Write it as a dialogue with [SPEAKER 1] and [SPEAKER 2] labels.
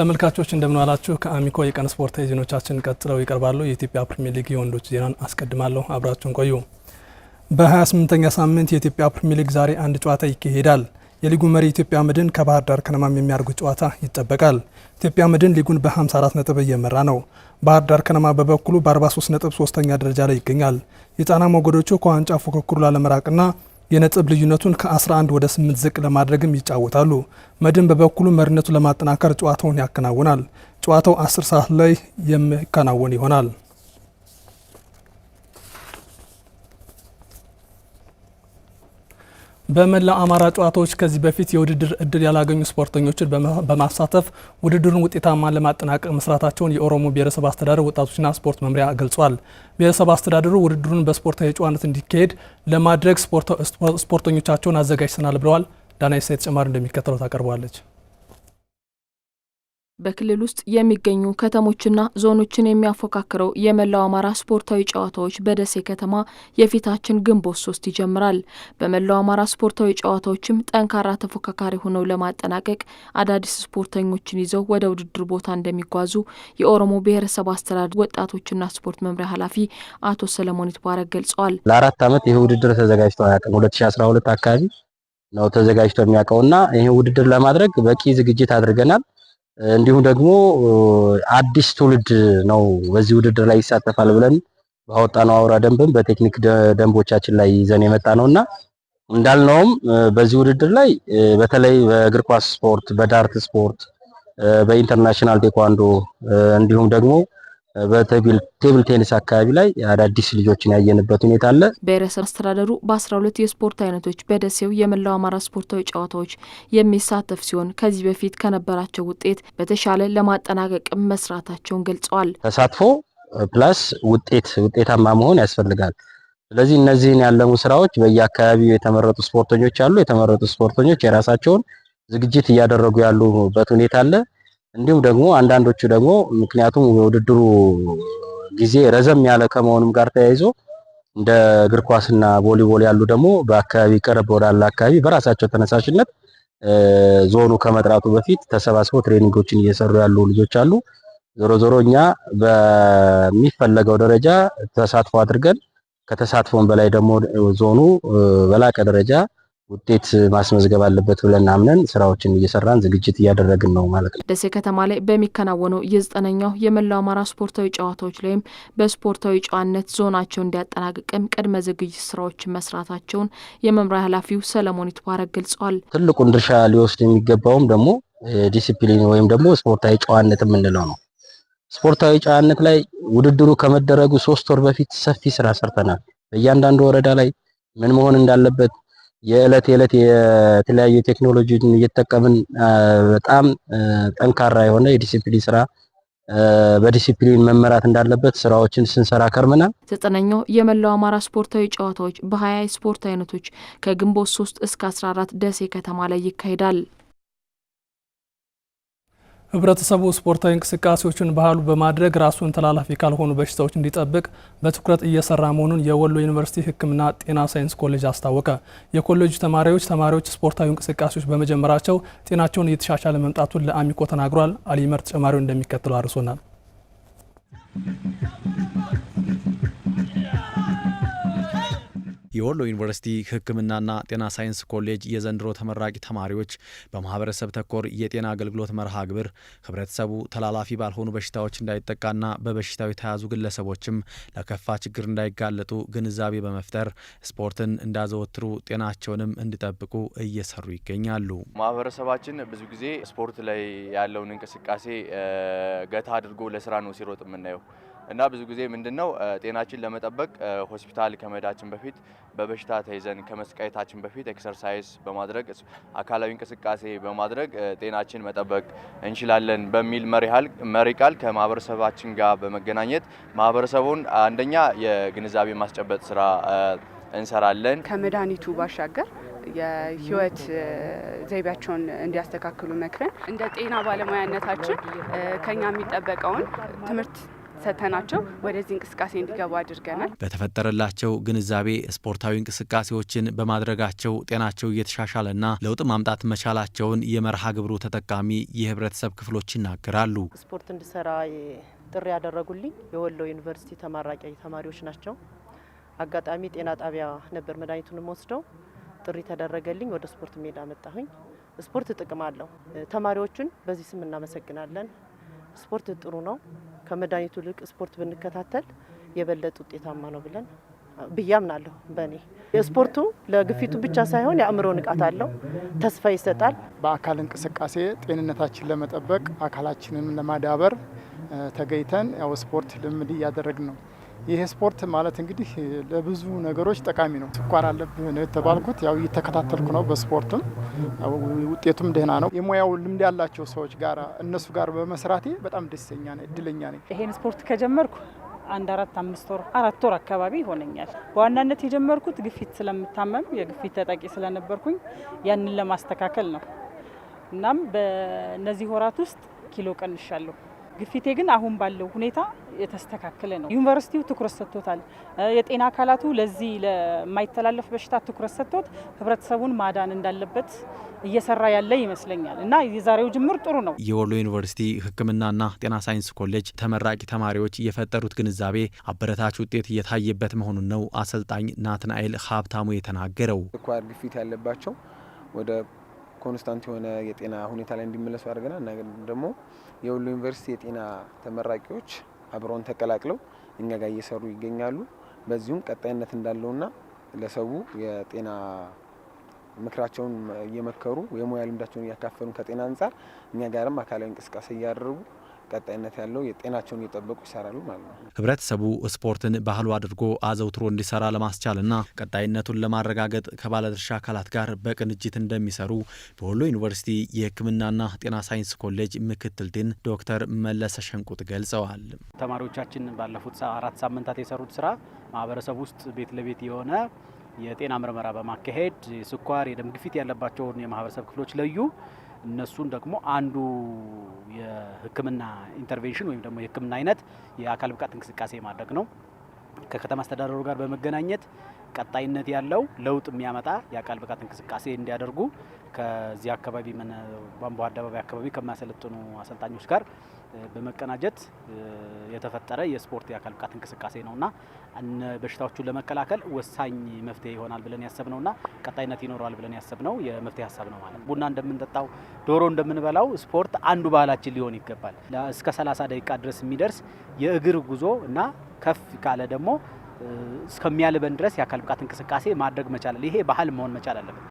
[SPEAKER 1] ተመልካቾች እንደምን ዋላችሁ። ከአሚኮ የቀን ስፖርታዊ ዜናዎቻችን ቀጥለው ይቀርባሉ። የኢትዮጵያ ፕሪሚየር ሊግ የወንዶች ዜናን አስቀድማለሁ፣ አብራችሁን ቆዩ። በ28ኛ ሳምንት የኢትዮጵያ ፕሪሚየር ሊግ ዛሬ አንድ ጨዋታ ይካሄዳል። የሊጉ መሪ ኢትዮጵያ መድን ከባህር ዳር ከነማ የሚያደርጉት ጨዋታ ይጠበቃል። ኢትዮጵያ መድን ሊጉን በ54 ነጥብ እየመራ ነው። ባህር ዳር ከነማ በበኩሉ በ43 ነጥብ ሶስተኛ ደረጃ ላይ ይገኛል። የጣና ሞገዶቹ ከዋንጫ ፉክክሩ ላለመራቅና የነጥብ ልዩነቱን ከ11 ወደ 8 ዝቅ ለማድረግም ይጫወታሉ። መድን በበኩሉ መሪነቱን ለማጠናከር ጨዋታውን ያከናውናል። ጨዋታው 10 ሰዓት ላይ የሚከናወን ይሆናል። በመላ አማራ ጨዋታዎች ከዚህ በፊት የውድድር እድል ያላገኙ ስፖርተኞችን በማሳተፍ ውድድሩን ውጤታማ ለማጠናቀቅ መስራታቸውን የኦሮሞ ብሔረሰብ አስተዳደር ወጣቶችና ስፖርት መምሪያ ገልጿል። ብሔረሰብ አስተዳደሩ ውድድሩን በስፖርታዊ ጨዋነት እንዲካሄድ ለማድረግ ስፖርተኞቻቸውን አዘጋጅተናል ብለዋል። ዳናይሳ ተጨማሪ እንደሚከተለው ታቀርባለች።
[SPEAKER 2] በክልል ውስጥ የሚገኙ ከተሞችና ዞኖችን የሚያፎካክረው የመላው አማራ ስፖርታዊ ጨዋታዎች በደሴ ከተማ የፊታችን ግንቦት 3 ይጀምራል። በመላው አማራ ስፖርታዊ ጨዋታዎችም ጠንካራ ተፎካካሪ ሆነው ለማጠናቀቅ አዳዲስ ስፖርተኞችን ይዘው ወደ ውድድር ቦታ እንደሚጓዙ የኦሮሞ ብሔረሰብ አስተዳደር ወጣቶችና ስፖርት መምሪያ ኃላፊ አቶ ሰለሞን ይትባረክ ገልጸዋል።
[SPEAKER 3] ለ4 ዓመት ይህ ውድድር ተዘጋጅቶ አያውቅም። 2012 አካባቢ ነው ተዘጋጅቶ የሚያውቀውና ይህ ውድድር ለማድረግ በቂ ዝግጅት አድርገናል። እንዲሁም ደግሞ አዲስ ትውልድ ነው በዚህ ውድድር ላይ ይሳተፋል ብለን ባወጣነው አውራ ደንብም በቴክኒክ ደንቦቻችን ላይ ይዘን የመጣ ነውና እንዳልነውም በዚህ ውድድር ላይ በተለይ በእግር ኳስ ስፖርት፣ በዳርት ስፖርት፣ በኢንተርናሽናል ቴኳንዶ እንዲሁም ደግሞ በቴብል ቴኒስ አካባቢ ላይ አዳዲስ ልጆችን ያየንበት ሁኔታ አለ።
[SPEAKER 2] ብሔረሰብ አስተዳደሩ በ12 የስፖርት አይነቶች በደሴው የመላው አማራ ስፖርታዊ ጨዋታዎች የሚሳተፍ ሲሆን ከዚህ በፊት ከነበራቸው ውጤት በተሻለ ለማጠናቀቅ መስራታቸውን ገልጸዋል።
[SPEAKER 3] ተሳትፎ ፕላስ ውጤታማ መሆን ያስፈልጋል። ስለዚህ እነዚህን ያለሙ ስራዎች በየአካባቢው የተመረጡ ስፖርተኞች አሉ። የተመረጡ ስፖርተኞች የራሳቸውን ዝግጅት እያደረጉ ያሉበት ሁኔታ አለ። እንዲሁም ደግሞ አንዳንዶቹ ደግሞ ምክንያቱም የውድድሩ ጊዜ ረዘም ያለ ከመሆኑም ጋር ተያይዞ እንደ እግር ኳስና ቮሊቦል ያሉ ደግሞ በአካባቢ ቀረብ ወዳለ አካባቢ በራሳቸው ተነሳሽነት ዞኑ ከመጥራቱ በፊት ተሰባስበው ትሬኒንጎችን እየሰሩ ያሉ ልጆች አሉ። ዞሮ እኛ በሚፈለገው ደረጃ ተሳትፎ አድርገን ከተሳትፎን በላይ ደግሞ ዞኑ በላቀ ደረጃ ውጤት ማስመዝገብ አለበት ብለን አምነን ስራዎችን እየሰራን ዝግጅት እያደረግን ነው ማለት ነው።
[SPEAKER 2] ደሴ ከተማ ላይ በሚከናወነው የ9ኛው የመላው አማራ ስፖርታዊ ጨዋታዎች ላይም በስፖርታዊ ጨዋነት ዞናቸው እንዲያጠናቅቅም ቅድመ ዝግጅት ስራዎችን መስራታቸውን የመምሪያ ኃላፊው ሰለሞን ይትባረክ ገልጸዋል።
[SPEAKER 3] ትልቁን ድርሻ ሊወስድ የሚገባውም ደግሞ ዲሲፕሊን ወይም ደግሞ ስፖርታዊ ጨዋነት የምንለው ነው። ስፖርታዊ ጨዋነት ላይ ውድድሩ ከመደረጉ 3 ወር በፊት ሰፊ ስራ ሰርተናል። በእያንዳንዱ ወረዳ ላይ ምን መሆን እንዳለበት የዕለት የተለያዩ ቴክኖሎጂን እየተጠቀምን በጣም ጠንካራ የሆነ የዲሲፕሊን ስራ በዲሲፕሊን መመራት እንዳለበት ስራዎችን ስንሰራ ከርመናል።
[SPEAKER 2] 9ኛው የመላው አማራ ስፖርታዊ ጨዋታዎች በ20 ስፖርት አይነቶች ከግንቦት 3 እስከ 14 ደሴ ከተማ ላይ ይካሄዳል።
[SPEAKER 1] ህብረተሰቡ ስፖርታዊ እንቅስቃሴዎችን ባህሉ በማድረግ ራሱን ተላላፊ ካልሆኑ በሽታዎች እንዲጠብቅ በትኩረት እየሰራ መሆኑን የወሎ ዩኒቨርሲቲ ሕክምና ጤና ሳይንስ ኮሌጅ አስታወቀ። የኮሌጁ ተማሪዎች ስፖርታዊ እንቅስቃሴዎች በመጀመራቸው ጤናቸውን እየተሻሻለ መምጣቱን ለአሚኮ ተናግሯል። አሊመር ተጨማሪውን እንደሚከተለው አድርሶናል።
[SPEAKER 4] የወሎ ዩኒቨርሲቲ ሕክምናና ጤና ሳይንስ ኮሌጅ የዘንድሮ ተመራቂ ተማሪዎች በማህበረሰብ ተኮር የጤና አገልግሎት መርሃ ግብር ህብረተሰቡ ተላላፊ ባልሆኑ በሽታዎች እንዳይጠቃና በበሽታው የተያዙ ግለሰቦችም ለከፋ ችግር እንዳይጋለጡ ግንዛቤ በመፍጠር ስፖርትን እንዳዘወትሩ ጤናቸውንም እንዲጠብቁ እየሰሩ ይገኛሉ።
[SPEAKER 5] ማህበረሰባችን ብዙ ጊዜ ስፖርት ላይ ያለውን እንቅስቃሴ ገታ አድርጎ ለስራ ነው ሲሮጥ የምናየው እና ብዙ ጊዜ ምንድነው ጤናችን ለመጠበቅ ሆስፒታል ከመዳችን በፊት በበሽታ ተይዘን ከመስቃየታችን በፊት ኤክሰርሳይዝ በማድረግ አካላዊ እንቅስቃሴ በማድረግ ጤናችን መጠበቅ እንችላለን በሚል መሪ ቃል ከማህበረሰባችን ጋር በመገናኘት ማህበረሰቡን አንደኛ የግንዛቤ ማስጨበጥ ስራ እንሰራለን።
[SPEAKER 6] ከመድኃኒቱ ባሻገር የህይወት ዘይቤያቸውን እንዲያስተካክሉ መክረን እንደ ጤና ባለሙያነታችን ከኛ የሚጠበቀውን ትምህርት ሰተናቸው ወደዚህ እንቅስቃሴ እንዲገቡ አድርገናል።
[SPEAKER 4] በተፈጠረላቸው ግንዛቤ ስፖርታዊ እንቅስቃሴዎችን በማድረጋቸው ጤናቸው እየተሻሻለና ለውጥ ማምጣት መቻላቸውን የመርሃ ግብሩ ተጠቃሚ የህብረተሰብ ክፍሎች ይናገራሉ።
[SPEAKER 7] ስፖርት እንድሰራ ጥሪ ያደረጉልኝ የወሎ ዩኒቨርሲቲ ተመራቂ ተማሪዎች ናቸው። አጋጣሚ ጤና ጣቢያ ነበር መድኃኒቱን ወስደው ጥሪ ተደረገልኝ። ወደ ስፖርት ሜዳ መጣሁኝ። ስፖርት ጥቅም አለው። ተማሪዎቹን በዚህ ስም እናመሰግናለን። ስፖርት ጥሩ ነው። ከመድኃኒቱ ልቅ ስፖርት ብንከታተል የበለጠ ውጤታማ ነው ብለን ብያምናለሁ። በእኔ የስፖርቱ ለግፊቱ ብቻ ሳይሆን የአእምሮ ንቃት አለው፣ ተስፋ ይሰጣል።
[SPEAKER 8] በአካል እንቅስቃሴ ጤንነታችን ለመጠበቅ አካላችንን ለማዳበር ተገይተን ያው ስፖርት ልምድ እያደረግን ነው። ይሄ ስፖርት ማለት እንግዲህ ለብዙ ነገሮች ጠቃሚ ነው። ስኳር አለብህ ነው የተባልኩት፣ ያው እየተከታተልኩ ነው። በስፖርትም ውጤቱም ደህና ነው። የሙያው ልምድ ያላቸው ሰዎች ጋር እነሱ ጋር በመስራቴ በጣም ደስተኛ ነኝ፣ እድለኛ ነኝ።
[SPEAKER 9] ይሄን ስፖርት ከጀመርኩ 4 ወር አካባቢ ይሆነኛል። በዋናነት የጀመርኩት ግፊት ስለምታመም የግፊት ተጠቂ ስለነበርኩኝ ያንን ለማስተካከል ነው። እናም በእነዚህ ወራት ውስጥ ኪሎ ቀንሻለሁ። ግፊቴ ግን አሁን ባለው ሁኔታ የተስተካከለ ነው። ዩኒቨርሲቲው ትኩረት ሰጥቶታል። የጤና አካላቱ ለዚህ ለማይተላለፍ በሽታ ትኩረት ሰጥቶት ህብረተሰቡን ማዳን እንዳለበት እየሰራ ያለ ይመስለኛል እና የዛሬው ጅምር ጥሩ ነው።
[SPEAKER 4] የወሎ ዩኒቨርሲቲ ሕክምናና ጤና ሳይንስ ኮሌጅ ተመራቂ ተማሪዎች የፈጠሩት ግንዛቤ አበረታች ውጤት እየታየበት መሆኑን ነው አሰልጣኝ ናትናኤል ሀብታሙ የተናገረው።
[SPEAKER 10] ስኳር ግፊት ያለባቸው ወደ ኮንስታንት የሆነ የጤና ሁኔታ ላይ እንዲመለሱ አድርገናል። ነገር ደግሞ የወሎ ዩኒቨርሲቲ የጤና ተመራቂዎች አብረውን ተቀላቅለው እኛ ጋር እየሰሩ ይገኛሉ። በዚሁም ቀጣይነት እንዳለውና ለሰው የጤና ምክራቸውን እየመከሩ የሙያ ልምዳቸውን እያካፈሉ ከጤና አንጻር እኛ ጋርም አካላዊ እንቅስቃሴ እያደረጉ ቀጣይነት ያለው የጤናቸውን እየጠበቁ ይሰራሉ ማለት ነው።
[SPEAKER 4] ህብረተሰቡ ስፖርትን ባህሉ አድርጎ አዘውትሮ እንዲሰራ ለማስቻልና ቀጣይነቱን ለማረጋገጥ ከባለድርሻ አካላት ጋር በቅንጅት እንደሚሰሩ በወሎ ዩኒቨርሲቲ የሕክምናና ጤና ሳይንስ ኮሌጅ ምክትል ዲን ዶክተር መለሰ ሸንቁጥ ገልጸዋል።
[SPEAKER 11] ተማሪዎቻችን ባለፉት 4 ሳምንታት የሰሩት ስራ ማህበረሰቡ ውስጥ ቤት ለቤት የሆነ የጤና ምርመራ በማካሄድ ስኳር፣ የደም ግፊት ያለባቸውን የማህበረሰብ ክፍሎች ለዩ። እነሱን ደግሞ አንዱ የህክምና ኢንተርቬንሽን ወይም ደግሞ የህክምና አይነት የአካል ብቃት እንቅስቃሴ ማድረግ ነው። ከከተማ አስተዳደሩ ጋር በመገናኘት ቀጣይነት ያለው ለውጥ የሚያመጣ የአካል ብቃት እንቅስቃሴ እንዲያደርጉ ከዚህ አካባቢ ቧንቧ አደባባይ አካባቢ ከሚያሰለጥኑ አሰልጣኞች ጋር በመቀናጀት የተፈጠረ የስፖርት የአካል ብቃት እንቅስቃሴ ነውና በሽታዎቹን ለመከላከል ወሳኝ መፍትሄ ይሆናል ብለን ያሰብነውና ቀጣይነት ይኖረዋል ብለን ያሰብነው የመፍትሄ ሀሳብ ነው ማለት ነው። ቡና እንደምንጠጣው ዶሮ እንደምንበላው ስፖርት አንዱ ባህላችን ሊሆን ይገባል። እስከ 30 ደቂቃ ድረስ የሚደርስ የእግር ጉዞ እና ከፍ ካለ ደግሞ እስከሚያልበን ድረስ የአካል ብቃት እንቅስቃሴ ማድረግ መቻል፣ ይሄ ባህል መሆን መቻል አለበት።